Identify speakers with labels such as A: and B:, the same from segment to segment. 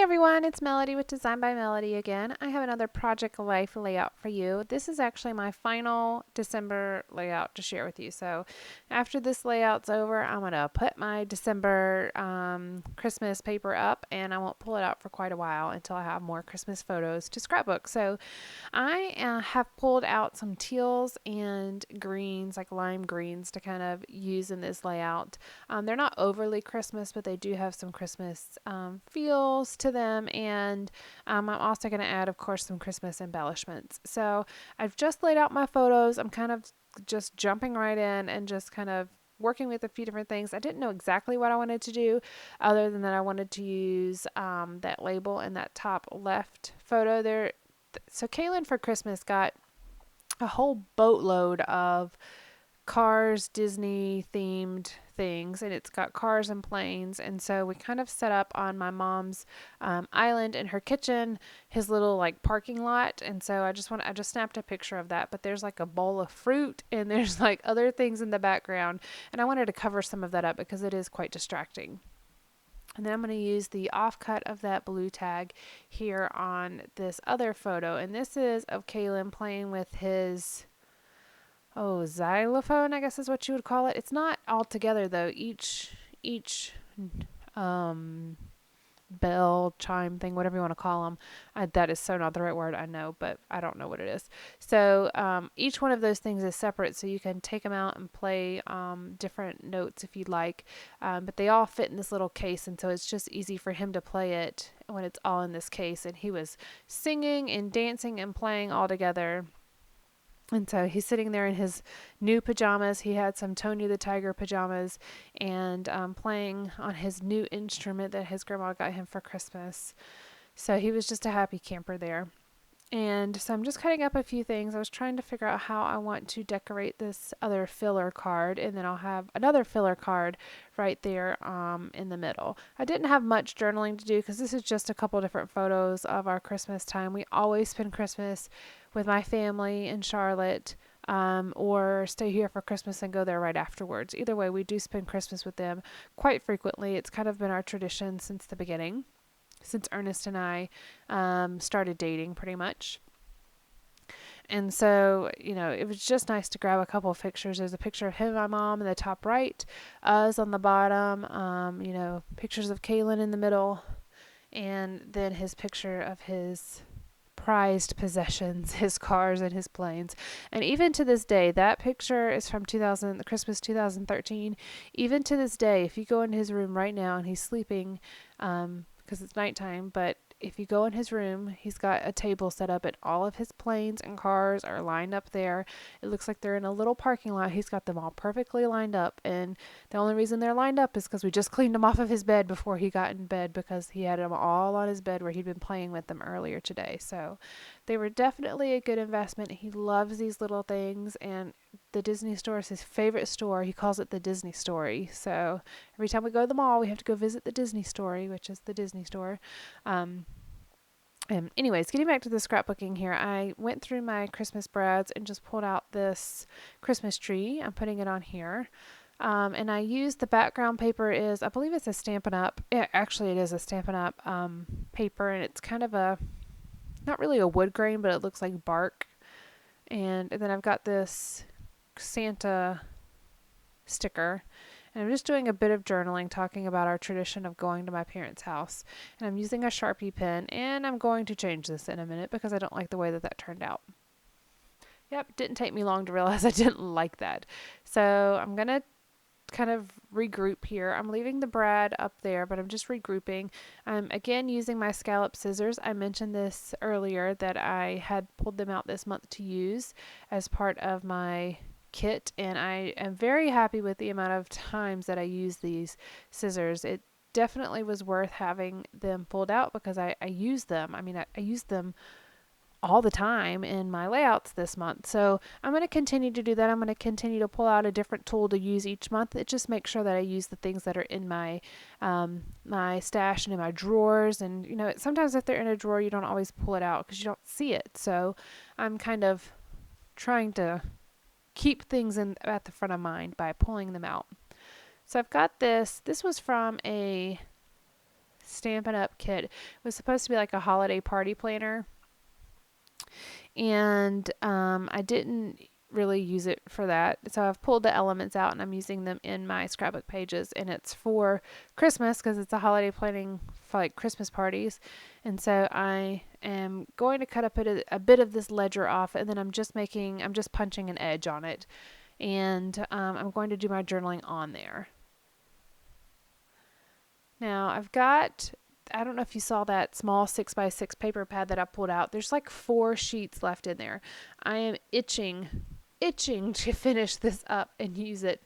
A: everyone, it's Melody with Design by Melody again. I have another Project Life layout for you. This is actually my final December layout to share with you. So after this layout's over, I'm going to put my December Christmas paper up, and I won't pull it out for quite a while until I have more Christmas photos to scrapbook. So I have pulled out some teals and greens, like lime greens, to kind of use in this layout. They're not overly Christmas, but they do have some Christmas feels to them. And I'm also going to add, of course, some Christmas embellishments. So I've just laid out my photos. I'm kind of just jumping right in and just kind of working with a few different things. I didn't know exactly what I wanted to do, other than that I wanted to use that label in that top left photo there. So Kaylin for Christmas got a whole boatload of Cars Disney themed things, and it's got cars and planes. And so we kind of set up on my mom's island in her kitchen, his little like parking lot. And so I just snapped a picture of that, but there's like a bowl of fruit and there's like other things in the background, and I wanted to cover some of that up because it is quite distracting. And then I'm going to use the offcut of that blue tag here on this other photo. And this is of Kaylin playing with his, xylophone, I guess is what you would call it. It's not all together though. Each um, bell, chime thing, whatever you want to call them. That is so not the right word, I know, but I don't know what it is. So each one of those things is separate, so you can take them out and play different notes if you'd like. But they all fit in this little case, and so it's just easy for him to play it when it's all in this case. And he was singing and dancing and playing all together. And so he's sitting there in his new pajamas. He had some Tony the Tiger pajamas, and playing on his new instrument that his grandma got him for Christmas. So he was just a happy camper there. And so I'm just cutting up a few things. I was trying to figure out how I want to decorate this other filler card, and then I'll have another filler card right there in the middle. I didn't have much journaling to do because this is just a couple different photos of our Christmas time. We always spend Christmas with my family in Charlotte, or stay here for Christmas and go there right afterwards. Either way, we do spend Christmas with them quite frequently. It's kind of been our tradition since the beginning, since Ernest and I started dating, pretty much. And so, it was just nice to grab a couple of pictures. There's a picture of him and my mom in the top right, us on the bottom, pictures of Kaylin in the middle, and then his picture of his prized possessions, his cars and his planes. And even to this day, that picture is from Christmas 2013. Even to this day, if you go in his room right now and he's sleeping, because it's nighttime, but if you go in his room, he's got a table set up and all of his planes and cars are lined up there. It looks like they're in a little parking lot. He's got them all perfectly lined up, and the only reason they're lined up is because we just cleaned them off of his bed before he got in bed, because he had them all on his bed where he'd been playing with them earlier today. So they were definitely a good investment. He loves these little things, and the Disney store is his favorite store. He calls it the Disney Story. So every time we go to the mall, we have to go visit the Disney Story, which is the Disney store. And anyways, getting back to the scrapbooking here, I went through my Christmas brads and just pulled out this Christmas tree. I'm putting it on here. And I used the background paper I believe it's a Stampin' Up. Actually, it is a Stampin' Up paper, and it's kind of not really a wood grain, but it looks like bark. And then I've got this Santa sticker. And I'm just doing a bit of journaling, talking about our tradition of going to my parents' house. And I'm using a Sharpie pen, and I'm going to change this in a minute because I don't like the way that turned out. Yep, didn't take me long to realize I didn't like that. So I'm going to kind of regroup here. I'm leaving the brad up there, but I'm just regrouping. I'm again using my scallop scissors. I mentioned this earlier that I had pulled them out this month to use as part of my kit, and I am very happy with the amount of times that I use these scissors. It definitely was worth having them pulled out because I use them. I use them all the time in my layouts this month. So I'm going to continue to do that. I'm going to continue to pull out a different tool to use each month. It just makes sure that I use the things that are in my my stash and in my drawers. And sometimes if they're in a drawer, you don't always pull it out because you don't see it. So I'm kind of trying to keep things at the front of mind by pulling them out. So I've got this. This was from a Stampin' Up! Kit. It was supposed to be like a holiday party planner, and I didn't really use it for that. So I've pulled the elements out and I'm using them in my scrapbook pages, and it's for Christmas because it's a holiday planning for like Christmas parties. And so I am going to cut a bit of this ledger off, and then I'm just punching an edge on it, and I'm going to do my journaling on there. Now I don't know if you saw that small 6x6 paper pad that I pulled out. There's like 4 sheets left in there. I am itching to finish this up and use it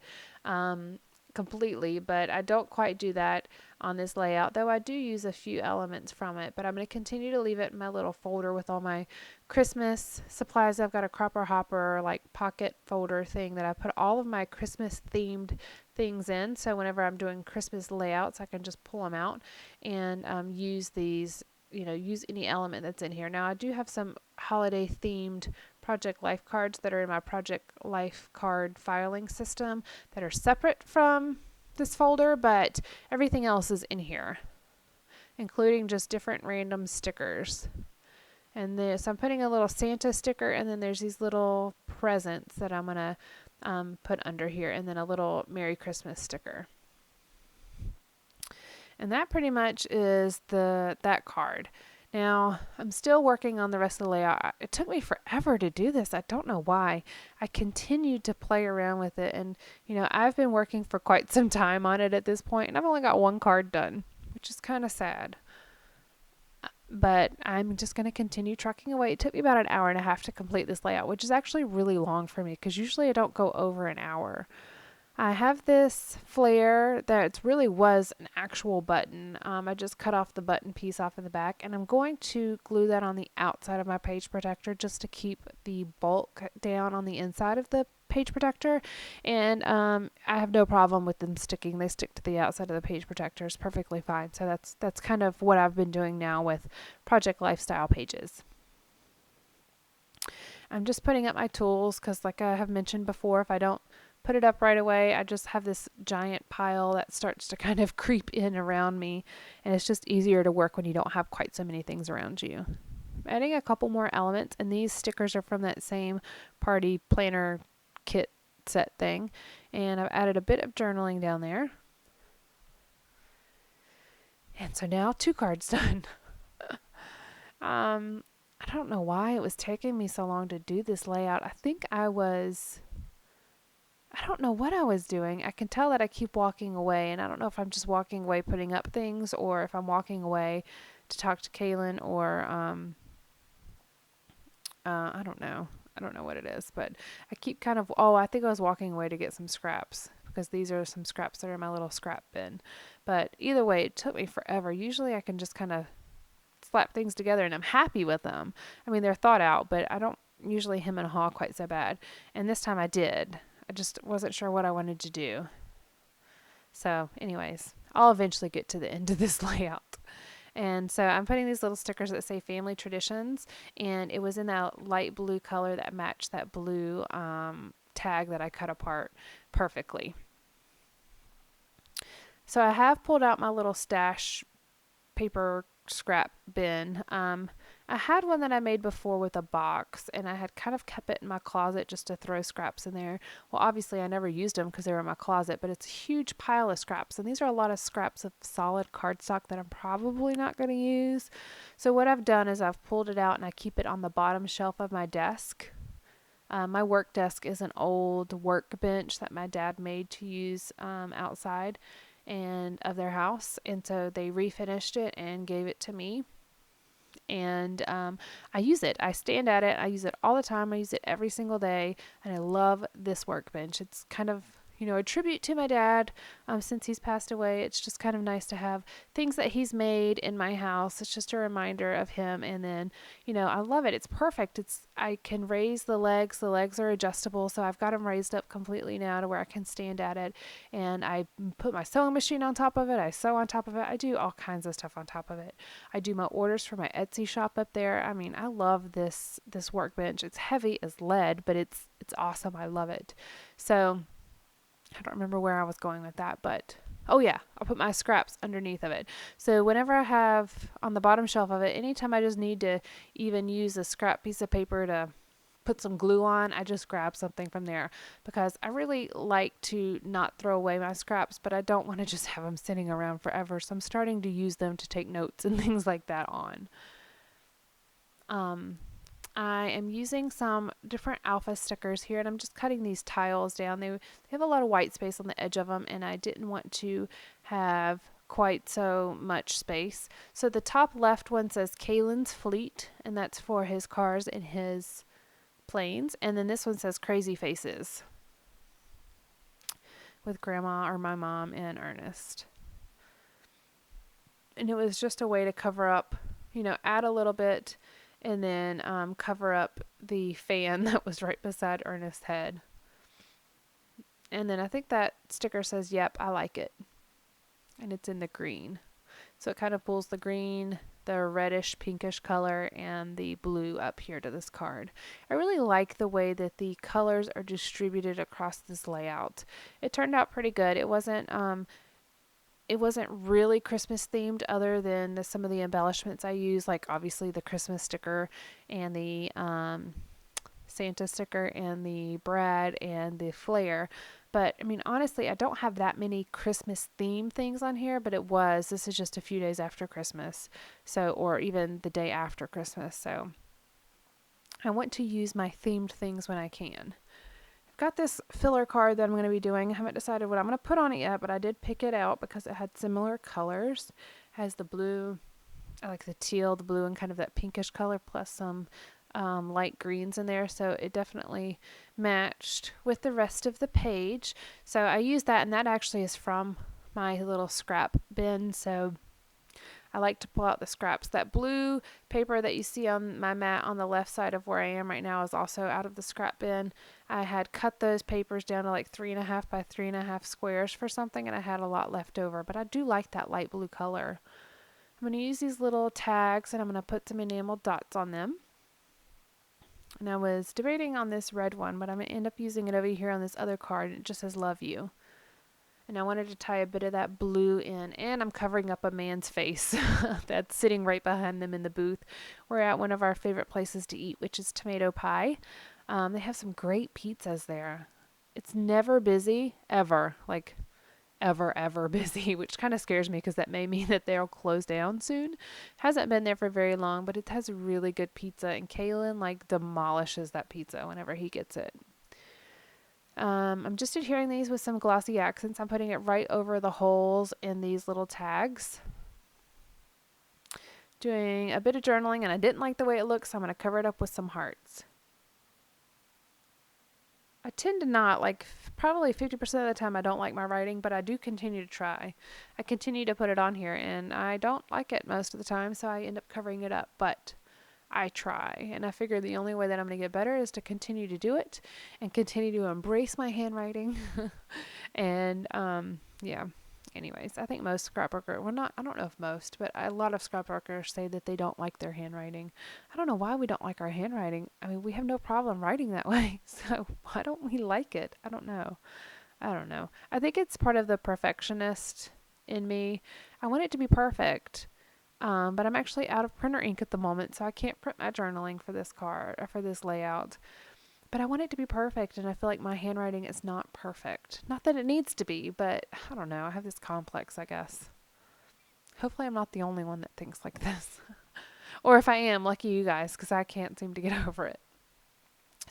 A: completely, but I don't quite do that on this layout, though I do use a few elements from it. But I'm going to continue to leave it in my little folder with all my Christmas supplies. I've got a Cropper Hopper like pocket folder thing that I put all of my Christmas themed things in, so whenever I'm doing Christmas layouts I can just pull them out and use these, use any element that's in here. Now I do have some holiday themed Project Life cards that are in my Project Life card filing system that are separate from this folder, but everything else is in here, including just different random stickers. And so I'm putting a little Santa sticker, and then there's these little presents that I'm going to put under here, and then a little Merry Christmas sticker. And that pretty much is that card. Now, I'm still working on the rest of the layout. It took me forever to do this. I don't know why. I continued to play around with it, and I've been working for quite some time on it at this point, and I've only got one card done, which is kind of sad. But I'm just going to continue trucking away. It took me about an hour and a half to complete this layout, which is actually really long for me because usually I don't go over an hour. I have this flare that really was an actual button. I just cut off the button piece off in the back, and I'm going to glue that on the outside of my page protector just to keep the bulk down on the inside of the page protector. And I have no problem with them sticking. They stick to the outside of the page protector. It's perfectly fine. So that's kind of what I've been doing now with Project Lifestyle pages. I'm just putting up my tools because, like I have mentioned before, if I don't put it up right away, I just have this giant pile that starts to kind of creep in around me, and it's just easier to work when you don't have quite so many things around you. I'm adding a couple more elements, and these stickers are from that same party planner kit set thing, and I've added a bit of journaling down there. And so now 2 cards done. I don't know why it was taking me so long to do this layout. I think I don't know what I was doing. I can tell that I keep walking away, and I don't know if I'm just walking away putting up things, or if I'm walking away to talk to Kaylin, or I don't know. I don't know what it is, but I keep I think I was walking away to get some scraps, because these are some scraps that are in my little scrap bin. But either way, it took me forever. Usually I can just kind of slap things together and I'm happy with them. I mean, they're thought out, but I don't usually hem and haw quite so bad. And this time I did. I just wasn't sure what I wanted to do. So anyways, I'll eventually get to the end of this layout. And so I'm putting these little stickers that say Family Traditions, and it was in that light blue color that matched that blue tag that I cut apart perfectly. So I have pulled out my little stash paper scrap bin. I had one that I made before with a box, and I had kind of kept it in my closet just to throw scraps in there. Well, obviously I never used them because they were in my closet, but it's a huge pile of scraps, and these are a lot of scraps of solid cardstock that I'm probably not going to use. So what I've done is I've pulled it out and I keep it on the bottom shelf of my desk. My work desk is an old workbench that my dad made to use outside and of their house, and so they refinished it and gave it to me, and I use it. I stand at it. I use it all the time. I use it every single day, and I love this workbench. It's kind of a tribute to my dad since he's passed away. It's just kind of nice to have things that he's made in my house. It's just a reminder of him. And then, I love it. It's perfect. I can raise the legs. The legs are adjustable, so I've got them raised up completely now to where I can stand at it. And I put my sewing machine on top of it. I sew on top of it. I do all kinds of stuff on top of it. I do my orders for my Etsy shop up there. I mean, I love this workbench. It's heavy as lead, but it's awesome. I love it. So I don't remember where I was going with that, but Oh yeah, I'll put my scraps underneath of it. So whenever I have on the bottom shelf of it, anytime I just need to even use a scrap piece of paper to put some glue on, I just grab something from there because I really like to not throw away my scraps, but I don't want to just have them sitting around forever. So I'm starting to use them to take notes and things like that on. I am using some different alpha stickers here, and I'm just cutting these tiles down. They have a lot of white space on the edge of them, and I didn't want to have quite so much space. So the top left one says Kalen's Fleet, and that's for his cars and his planes. And then this one says Crazy Faces with Grandma or my mom and Ernest. And it was just a way to cover up, add a little bit and then cover up the fan that was right beside Ernest's head. And then I think that sticker says, yep, I like it. And it's in the green. So it kind of pulls the green, the reddish pinkish color, and the blue up here to this card. I really like the way that the colors are distributed across this layout. It turned out pretty good. It wasn't really Christmas themed other than some of the embellishments I use, like obviously the Christmas sticker and the Santa sticker and the Brad and the flare. But I mean, honestly, I don't have that many Christmas theme things on here, but this is just a few days after Christmas. So, or even the day after Christmas. So I want to use my themed things when I can. Got this filler card that I'm going to be doing. I haven't decided what I'm going to put on it yet, but I did pick it out because it had similar colors. It has the blue, I like the teal, the blue, and kind of that pinkish color, plus some light greens in there. So it definitely matched with the rest of the page. So I used that, and that actually is from my little scrap bin. So I like to pull out the scraps. That blue paper that you see on my mat on the left side of where I am right now is also out of the scrap bin. I had cut those papers down to like 3.5 by 3.5 squares for something, and I had a lot left over, but I do like that light blue color. I'm going to use these little tags, and I'm going to put some enamel dots on them. And I was debating on this red one, but I'm going to end up using it over here on this other card, and it just says love you. And I wanted to tie a bit of that blue in, and I'm covering up a man's face that's sitting right behind them in the booth. We're at one of our favorite places to eat, which is Tomato Pie. They have some great pizzas there. It's never busy, ever, like ever busy, which kind of scares me because that may mean that they'll close down soon. Hasn't been there for very long, but it has really good pizza, and Kalen like demolishes that pizza whenever he gets it. I'm just adhering these with some glossy accents. I'm putting it right over the holes in these little tags. Doing a bit of journaling, and I didn't like the way it looks, so I'm going to cover it up with some hearts. I tend to not, like probably 50% of the time I don't like my writing, but I do continue to try. I continue to put it on here, and I don't like it most of the time, so I end up covering it up, but I try, and I figure the only way that I'm going to get better is to continue to do it and continue to embrace my handwriting. And yeah, anyways, I think most scrapworkers, well, not, I don't know if most, but a lot of scrapworkers say that they don't like their handwriting. I don't know why we don't like our handwriting. I mean, we have no problem writing that way, so why don't we like it? I don't know. I think it's part of the perfectionist in me. I want it to be perfect. But I'm actually out of printer ink at the moment, so I can't print my journaling for this card or for this layout. But I want it to be perfect, and I feel like my handwriting is not perfect. Not that it needs to be, but I don't know. I have this complex, I guess. Hopefully I'm not the only one that thinks like this. Or if I am, lucky you guys, because I can't seem to get over it.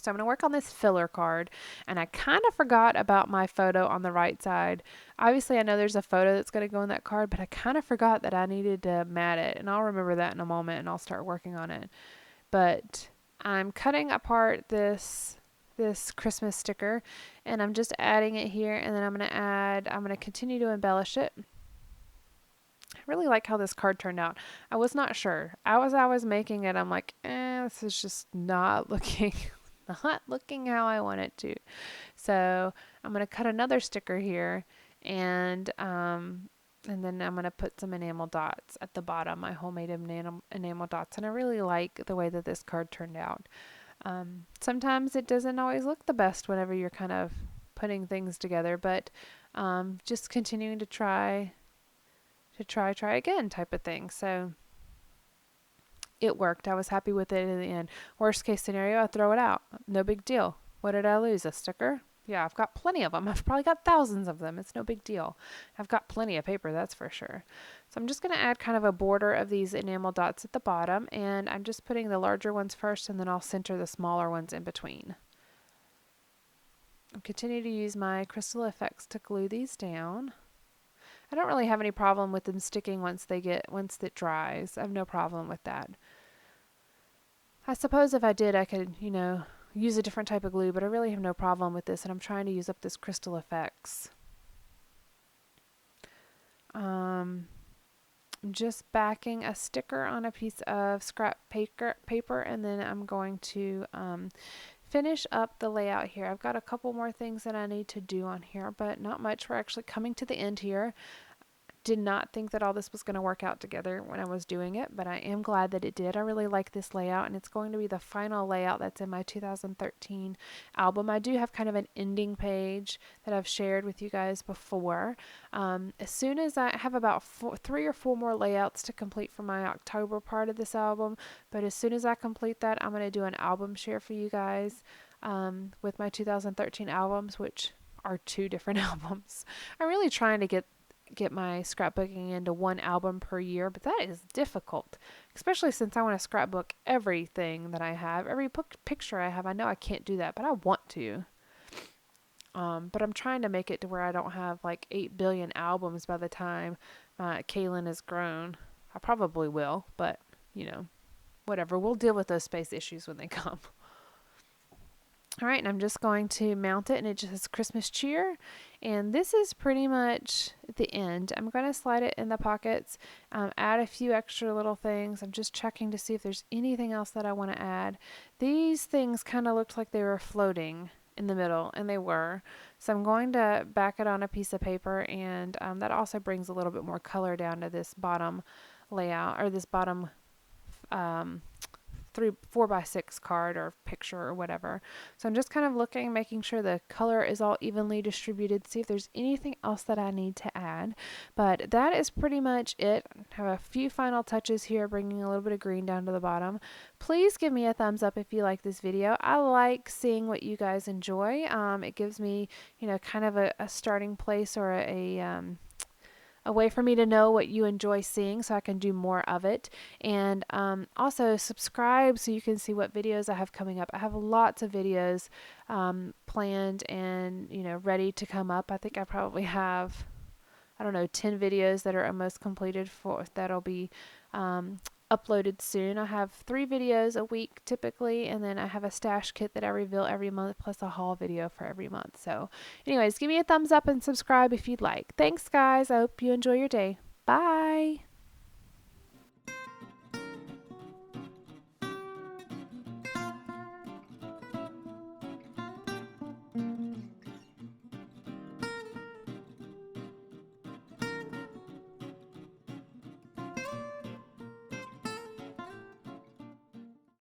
A: So I'm going to work on this filler card, and I kind of forgot about my photo on the right side. Obviously, I know there's a photo that's going to go in that card, but I kind of forgot that I needed to mat it, and I'll remember that in a moment, and I'll start working on it. But I'm cutting apart this Christmas sticker, and I'm just adding it here, and then I'm going to continue to embellish it. I really like how this card turned out. I was not sure. I was making it, I'm like, this is just not looking how I want it to. So I'm going to cut another sticker here, and then I'm going to put some enamel dots at the bottom, my homemade enamel dots. And I really like the way that this card turned out. Sometimes it doesn't always look the best whenever you're kind of putting things together, but Just continuing to try again type of thing. So it worked. I was happy with it in the end. Worst case scenario, I throw it out. No big deal. What did I lose? A sticker? Yeah, I've got plenty of them. I've probably got thousands of them. It's no big deal. I've got plenty of paper, that's for sure. So I'm just going to add kind of a border of these enamel dots at the bottom, and I'm just putting the larger ones first, and then I'll center the smaller ones in between. I'll continue to use my Crystal Effects to glue these down. I don't really have any problem with them sticking once it dries. I have no problem with that. I suppose if I did, I could, use a different type of glue, but I really have no problem with this, and I'm trying to use up this Crystal Effects. I'm just backing a sticker on a piece of scrap paper, and then I'm going to finish up the layout here. I've got a couple more things that I need to do on here, but not much. We're actually coming to the end here. Did not think that all this was going to work out together when I was doing it, but I am glad that it did. I really like this layout, and it's going to be the final layout that's in my 2013 album. I do have kind of an ending page that I've shared with you guys before. As soon as I have about 3 or 4 more layouts to complete for my October part of this album, but as soon as I complete that, I'm going to do an album share for you guys with my 2013 albums, which are 2 different albums. I'm really trying to get my scrapbooking into 1 album per year, but that is difficult, especially since I want to scrapbook everything that I have, every picture I have. I know I can't do that, but I want to. But I'm trying to make it to where I don't have like 8 billion albums by the time Kaylin is grown. I probably will, but whatever. We'll deal with those space issues when they come. All right, and I'm just going to mount it, and it just says Christmas cheer. And this is pretty much the end. I'm going to slide it in the pockets, add a few extra little things. I'm just checking to see if there's anything else that I want to add. These things kind of looked like they were floating in the middle, and they were. So I'm going to back it on a piece of paper, and that also brings a little bit more color down to this bottom layout, or this bottom 4x6 card or picture or whatever. So I'm just kind of looking, making sure the color is all evenly distributed, see if there's anything else that I need to add. But that is pretty much it. I have a few final touches here, bringing a little bit of green down to the bottom. Please give me a thumbs up if you like this video. I like seeing what you guys enjoy. It gives me, kind of a starting place, or a way for me to know what you enjoy seeing so I can do more of it. And also subscribe so you can see what videos I have coming up. I have lots of videos planned and ready to come up. I think I probably have 10 videos that are almost completed that'll be uploaded soon. I have 3 videos a week typically, and then I have a stash kit that I reveal every month, plus a haul video for every month. So anyways, give me a thumbs up and subscribe if you'd like. Thanks guys. I hope you enjoy your day. Bye.